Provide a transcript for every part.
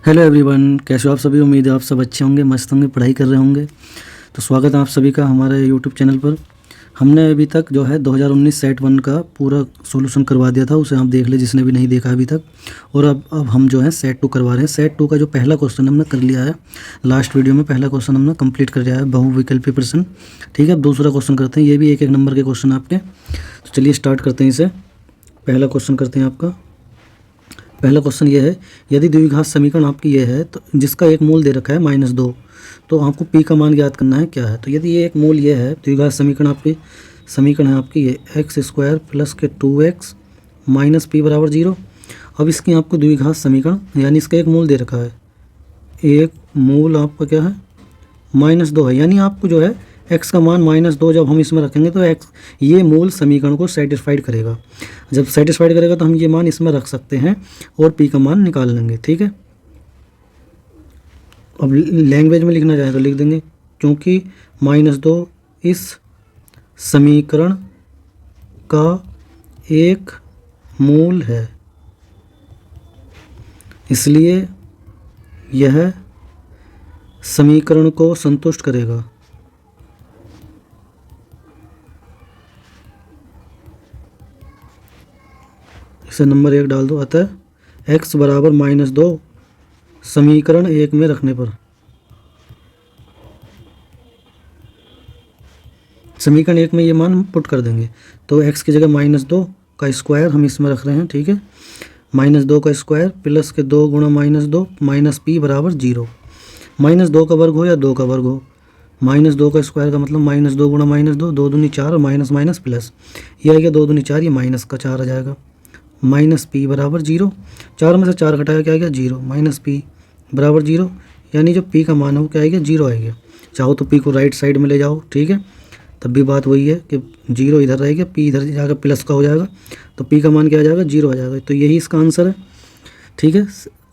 Hello everyone, कैसे हो आप सभी। उम्मीद है आप सब अच्छे होंगे, मस्त होंगे, पढ़ाई कर रहे होंगे। तो स्वागत है आप सभी का हमारे यूट्यूब चैनल पर। हमने अभी तक जो है 2019 सेट वन का पूरा सॉल्यूशन करवा दिया था, उसे आप देख ले जिसने भी नहीं देखा अभी तक। और अब हम जो है सेट टू करवा रहे हैं। सेट टू का जो पहला क्वेश्चन हमने कर लिया है, लास्ट वीडियो में पहला क्वेश्चन हमने कंप्लीट कर लिया है, बहुविकल्पी प्रश्न। ठीक है, अब दूसरा क्वेश्चन करते हैं। ये भी एक एक नंबर के क्वेश्चन आपके। तो चलिए स्टार्ट करते हैं इसे। पहला क्वेश्चन करते हैं आपका। पहला क्वेश्चन ये है, यदि द्विघात समीकरण आपकी ये है तो जिसका एक मूल दे रखा है -2, तो आपको p का मान ज्ञात करना है क्या है। तो यदि ये एक मूल ये है, द्विघात समीकरण आपकी समीकरण है आपकी ये x² प्लस के 2x माइनस p बराबर 0। अब इसकी आपको द्विघात समीकरण यानी इसका एक मूल दे रखा है, एक मूल आपका क्या है -2 है, यानी आपको जो है x का मान -2 जब हम इसमें रखेंगे तो x ये मूल समीकरण को सेटिस्फाइड करेगा। जब सेटिस्फाइड करेगा तो हम ये मान इसमें रख सकते हैं और p का मान निकाल लेंगे। ठीक है, अब लैंग्वेज में लिखना चाहें तो लिख देंगे, क्योंकि -2 इस समीकरण का एक मूल है, इसलिए यह समीकरण को संतुष्ट करेगा। इसे नंबर 1 डाल दो। अतः x बराबर -2 समीकरण 1 में रखने पर, समीकरण 1 में ये मान पुट कर देंगे तो x की जगह -2 का स्क्वायर हम इसमें रख रहे हैं। ठीक है, -2 का स्क्वायर प्लस के 2 गुणा -2 माइनस p बराबर 0। -2 का वर्ग हो या 2 का वर्ग हो, -2 का स्क्वायर का मतलब -2 गुणा -2, 2 दूनी 4 और माइनस माइनस प्लस, ये आएगा 2 दूनी 4, ये माइनस का 4 आ जाएगा, माइनस p बराबर 0। 4 में से 4 घटाया क्या आ गया 0, माइनस p बराबर 0, यानी जो p का मान है वो क्या आएगा 0 आएगा। चाहो तो p को राइट साइड में ले जाओ, ठीक है, तब भी बात वही है कि 0 इधर रहेगा, p इधर जाकर प्लस का हो जाएगा, तो p का मान क्या आ जाएगा 0 आ जाएगा। तो यही इसका आंसर है। ठीक है,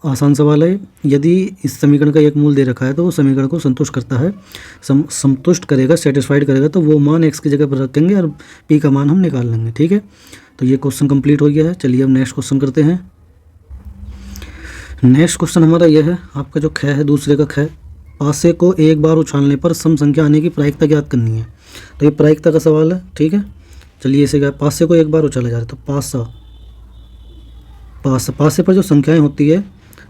आसान सवाल है। यदि इस समीकरण का एक मूल दे रखा है तो वो समीकरण को संतुष्ट करता है, संतुष्ट करेगा, सेटिस्फाइड करेगा, तो वो मान x की जगह पर रखेंगे और p का मान हम निकाल लेंगे। ठीक है, तो ये क्वेश्चन कंप्लीट हो गया है। चलिए अब नेक्स्ट क्वेश्चन करते हैं। नेक्स्ट क्वेश्चन हमारा यह है, आपका जो ख है, दूसरे का ख, पासे को एक बार उछालने पर सम संख्या आने की प्रायिकता ज्ञात करनी है। तो ये प्रायिकता का सवाल है। ठीक है, चलिए इसे क्या, पासे को एक बार उछाला जा रहा है तो पासे पर जो संख्याएं होती है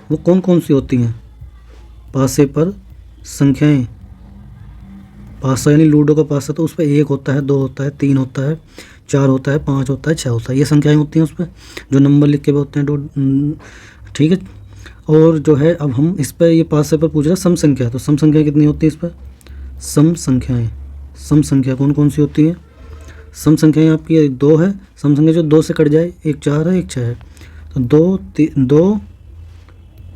वो कौन कौन सी होती हैं। पासे पर संख्याएं, पासा यानी लूडो का पासा, तो उस पर 1 होता है, 2 होता है, 3 होता है, 4 होता है, 5 होता है, 6 होता है, ये संख्याएं होती हैं उस पर जो नंबर लिखे हुए होते हैं। ठीक है, और जो है अब हम इस पर ये पासे पर पूछ रहे हैं सम संख्या, तो सम संख्या कितनी होती है इस पर, सम संख्याएं, सम संख्या कौन कौन सी होती है। सम संख्याएं आपकी 2 है, सम संख्या जो 2 से कट जाए, एक 4 है एक 6 है, तो 2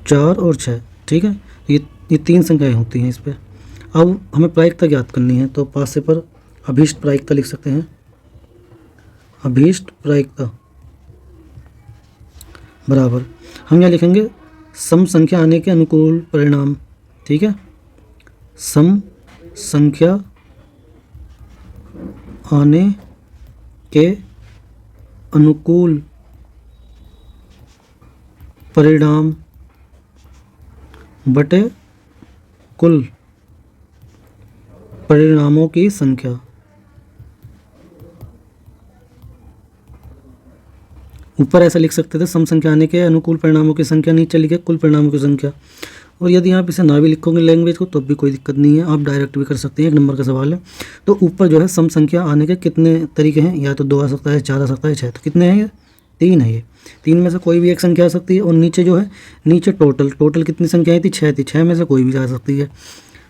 4 और 6। ठीक है, ये 3 संख्याएं होती हैं इस पर। अब हमें प्रायिकता ज्ञात करनी है, तो पासे पर अभीष्ट प्रायिकता लिख सकते हैं, अभीष्ट प्रायिकता बराबर हम यहाँ लिखेंगे सम संख्या आने के अनुकूल परिणाम। ठीक है, सम संख्या आने के अनुकूल परिणाम बटे कुल परिणामों की संख्या। ऊपर ऐसा लिख सकते थे सम संख्या आने के अनुकूल परिणामों की संख्या, नीचे लिखे कुल परिणामों की संख्या। और यदि आप इसे ना भी लिखोगे लैंग्वेज को तो भी कोई दिक्कत नहीं है, आप डायरेक्ट भी कर सकते हैं, 1 नंबर का सवाल है। तो ऊपर जो है सम संख्या आने के कितने तरीके हैं, या तो 2 आ सकता है, 4 आ सकता है, 6, तो कितने हैं ये 3 है। ये 3 में से कोई भी एक संख्या आ सकती है। और नीचे जो है, नीचे टोटल कितनी संख्याएँ थी, 6 थी, 6 में से कोई भी आ सकती है।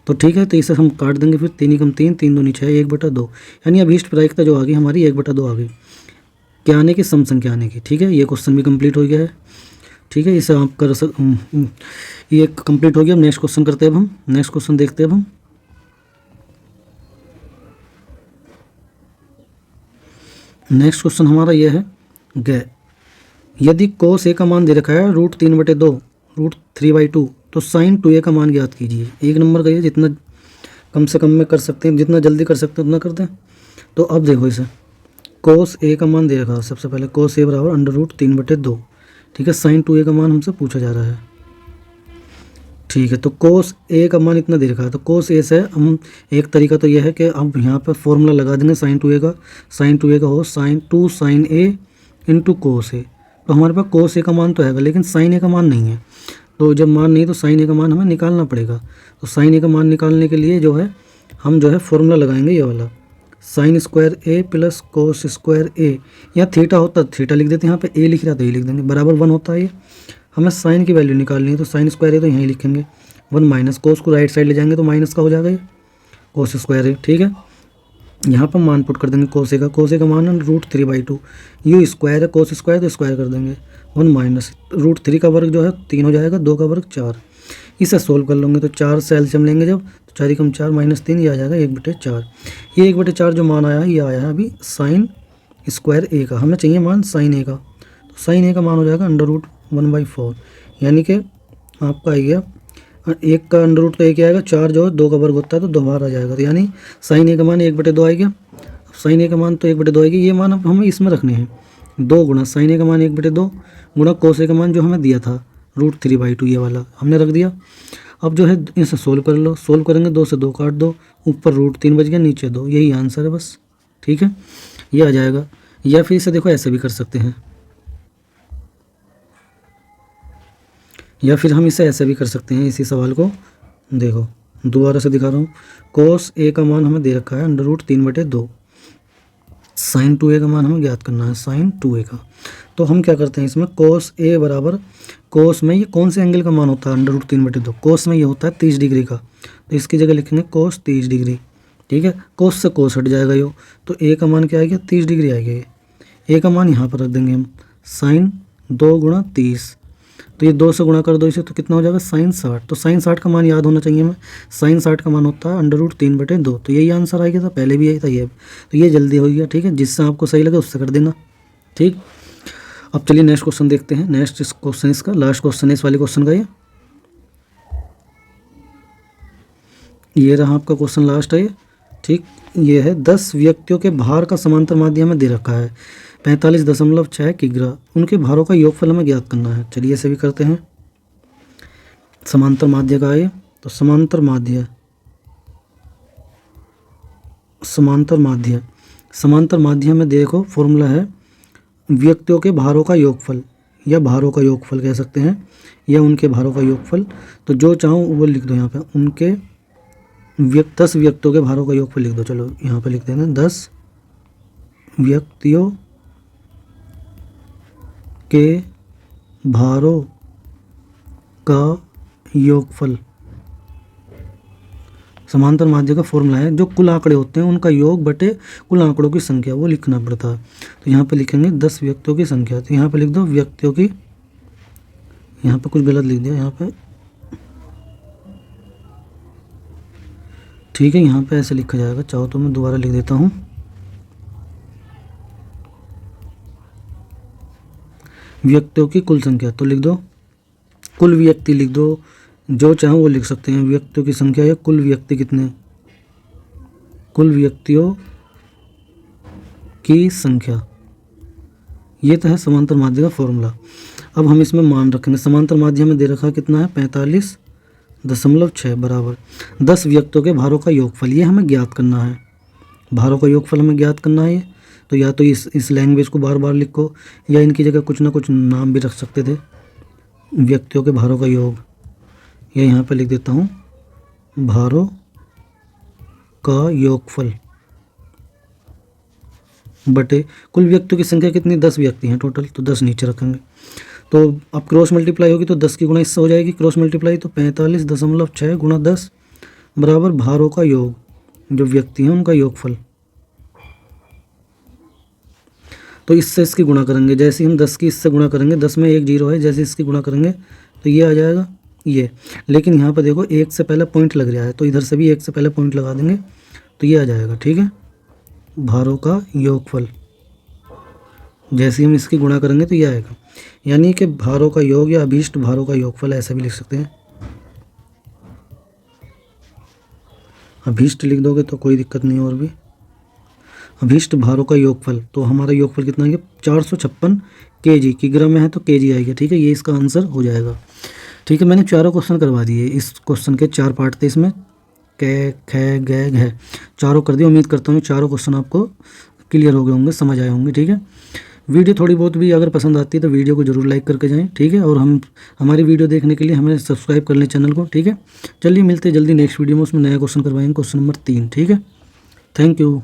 तो ठीक है, तो इसे हम काट देंगे फिर, 3 × 3, 3 दूनी 6, 1/2, यानी अभीष्ट प्रायिकता जो आ गई हमारी 1/2 आ गई, क्या आने की, सम संख्या आने की। ठीक है, ये क्वेश्चन भी कंप्लीट हो गया है। ठीक है, इसे आप ये कंप्लीट हो गया। अब नेक्स्ट क्वेश्चन करते हैं। अब हम नेक्स्ट क्वेश्चन देखते हैं। अब हम नेक्स्ट क्वेश्चन हमारा ये है, यदि cos a का मान दे रखा है √3/2 √3/2, तो sin 2a का मान ज्ञात कीजिए। 1 नंबर का ये, जितना कम से कम में कर सकते हैं, जितना जल्दी कर सकते हैं उतना करते हैं। तो अब देखो इसे, cos a का मान दे रखा है, सबसे पहले cos a बराबर √3/2। ठीक है, sin 2a का मान हमसे पूछा जा रहा है। ठीक है, तो कोस ए का मान इतना दे रखा है, तो कोस ए से हम एक तरीका तो यह है कि अब यहाँ पर फॉर्मूला लगा देंगे साइन टू ए का। साइन टू ए का हो sign to sign A into cos ए। तो हमारे पास कोस ए का मान तो है, लेकिन साइन ए का मान नहीं है। तो जब मान नहीं तो साइन ए का मान हमें निकालना पड़ेगा। तो साइन ए का मान निकालने के लिए जो है हम जो है फॉर्मूला लगाएंगे ये वाला, साइन स्क्वायर ए प्लस कोस स्क्वायर ए। यहाँ थीटा होता थीटा लिख देते हैं, यहाँ पे ए लिख रहा तो ए लिख देंगे, बराबर 1 होता है ये। हमें साइन की वैल्यू निकालनी है, तो साइन स्क्वायर ए तो यहीं लिखेंगे 1 माइनस कोस को राइट साइड ले जाएंगे तो माइनस का हो जाएगा ये कोस स्क्वायर ए। ठीक है, यहाँ पर मान पुट कर देंगे कोस ए का। कोस ए का मान है √3/2। यू स्क्वायर है कोस स्क्वायर तो स्क्वायर कर देंगे 1 माइनस √3 का वर्ग जो है 3 हो जाएगा, 2 का वर्ग 4। इसे सोल्व कर लेंगे तो 4 से एलसीएम लेंगे जब, तो 4 × 4 -3, ये आ जाएगा 1/4। ये 1/4 जो मान आया है ये आया है अभी साइन स्क्वायर ए का। हमें चाहिए मान साइन ए का, तो साइन ए का मान हो जाएगा √1/4, यानी कि आपका आ गया 1 का √ का 1 आएगा, 4 जो है 2 का वर्ग होता है तो 2 बार आ जाएगा। तो यानी साइन ए का मान 1/2 आ गया। साइन ए का मान तो 1/2 आएगी, ये मान अब हमें इसमें रखने हैं 2 गुणा साइन ए का मान 1/2 गुणा कोस ए का मान जो हमें दिया था √3/2, ये वाला हमने रख दिया। अब जो है इसे सोल्व कर लो, सोल्व करेंगे 2 से 2 काट दो, ऊपर √3 बच गया, नीचे 2, यही आंसर है बस। ठीक है, ये आ जाएगा। या फिर इसे देखो ऐसे भी कर सकते हैं, या फिर हम इसे ऐसे भी कर सकते हैं। इसी सवाल को देखो दोबारा से दिखा रहा हूँ। कोस ए का मान हमें दे रखा है √3/2, साइन 2a का मान हमें ज्ञात करना है, साइन 2a का। तो हम क्या करते हैं इसमें, कोस ए बराबर कोस में ये कौन से एंगल का मान होता है √3/2, कोस में ये होता है 30 डिग्री का, तो इसकी जगह लिखेंगे कोस 30 डिग्री। ठीक है, कोस से कोस हट जाएगा यो, तो ए का मान क्या आएगा 30 डिग्री आएगा। ये ए का मान यहाँ पर रख देंगे हम, साइन 2 × 30, तो ये 2 से गुणा कर दो इसे, तो कितना हो जाएगा साइन 60। तो साइन 60 का मान याद होना चाहिए हमें, साइन 60 का मान होता है √3/2, तो यही आंसर आ गया था, पहले भी यही था ये, तो ये जल्दी हो गया। ठीक है, जिससे आपको सही लगे उससे कर देना। ठीक, अब चलिए नेक्स्ट क्वेश्चन देखते हैं। नेक्स्ट इस क्वेश्चन इसका लास्ट क्वेश्चन है इस वाले क्वेश्चन का, ये रहा आपका क्वेश्चन लास्ट है ये। ठीक, ये है 10 व्यक्तियों के भार का समांतर माध्य में दे रखा है 45.6 किग्रा, उनके भारों का योगफल हमें ज्ञात करना है। चलिए ऐसे भी करते हैं। समांतर माध्य का है, तो समांतर माध्य में देखो फॉर्मूला है व्यक्तियों के भारों का योगफल, या भारों का योगफल कह सकते हैं, या उनके भारों का योगफल। तो जो चाहो वो लिख दो यहाँ पे, उनके 10 व्यक्तियों के भारों का योगफल लिख दो। चलो यहाँ पे लिख देंगे 10 व्यक्तियों के भारों का योगफल। समांतर माध्य का फॉर्मूला है जो कुल आंकड़े होते हैं उनका योग बटे कुल आंकड़ों की संख्या, वो लिखना पड़ता है। तो यहाँ पे लिखेंगे 10 व्यक्तियों की संख्या, तो यहाँ पे लिख दो व्यक्तियों की, यहाँ पे कुछ गलत लिख दिया यहाँ पे। ठीक है, यहाँ पे ऐसे लिखा जाएगा, चाहो तो मैं दोबारा लिख देता हूँ। व्यक्तियों की कुल संख्या, तो लिख दो कुल व्यक्ति, लिख दो जो चाहो वो लिख सकते हैं। व्यक्तियों की संख्या या कुल व्यक्ति कितने, कुल व्यक्तियों की संख्या, ये तो है समांतर माध्य का फॉर्मूला। अब हम इसमें मान रखेंगे, समांतर माध्य में दे रखा कितना है 45.6 बराबर 10 व्यक्तियों के भारों का योगफल, ये हमें ज्ञात करना है। भारों का योगफल हमें ज्ञात करना है। तो या तो इस लैंग्वेज को बार बार लिखो, या इनकी जगह कुछ ना कुछ नाम भी रख सकते थे, व्यक्तियों के भारों का योग, या यहाँ पे लिख देता हूँ भारों का योगफल बटे कुल व्यक्तियों की संख्या कितनी, 10 व्यक्ति हैं टोटल, तो 10 नीचे रखेंगे। तो अब क्रॉस मल्टीप्लाई होगी तो 10 की गुणा इससे हो जाएगी, क्रॉस मल्टीप्लाई, तो 45.6 गुणा 10 बराबर भारों का योग, जो व्यक्ति हैं उनका योगफल। तो इससे इसकी गुणा करेंगे, जैसे हम 10 की इससे गुणा करेंगे, 10 में 1 0 है, जैसे इसकी गुणा करेंगे तो ये आ जाएगा ये। लेकिन यहाँ पर देखो 1 से पहले पॉइंट लग रहा है, तो इधर से भी 1 से पहले पॉइंट लगा देंगे तो ये आ जाएगा। ठीक है, भारों का योगफल, जैसे हम इसकी गुणा करेंगे तो ये आएगा, यानी कि भारों का योग या अभीष्ट भारों का योगफल, ऐसा भी लिख सकते हैं। अभीष्ट लिख दोगे तो कोई दिक्कत नहीं, और भी अभीष्ट भारों का योगफल, तो हमारा योगफल कितना है 456 kg, किग्रा में है तो kg आएगा। ठीक है, ये इसका आंसर हो जाएगा। ठीक। ठीक है, मैंने चारों क्वेश्चन करवा दिए। इस क्वेश्चन के 4 पार्ट थे इसमें, कै ख ग घ, चारों कर दिए। उम्मीद करता हूँ चारों क्वेश्चन आपको क्लियर हो गए होंगे, समझ आए होंगे। ठीक है, वीडियो थोड़ी बहुत भी अगर पसंद आती है तो वीडियो को जरूर लाइक करके जाएं। ठीक है, और हमारी वीडियो देखने के लिए हमें सब्सक्राइब कर लें चैनल को। ठीक है, चलिए मिलते हैं जल्दी नेक्स्ट वीडियो में, उसमें नया क्वेश्चन करवाएंगे, क्वेश्चन नंबर 3। ठीक है, थैंक यू।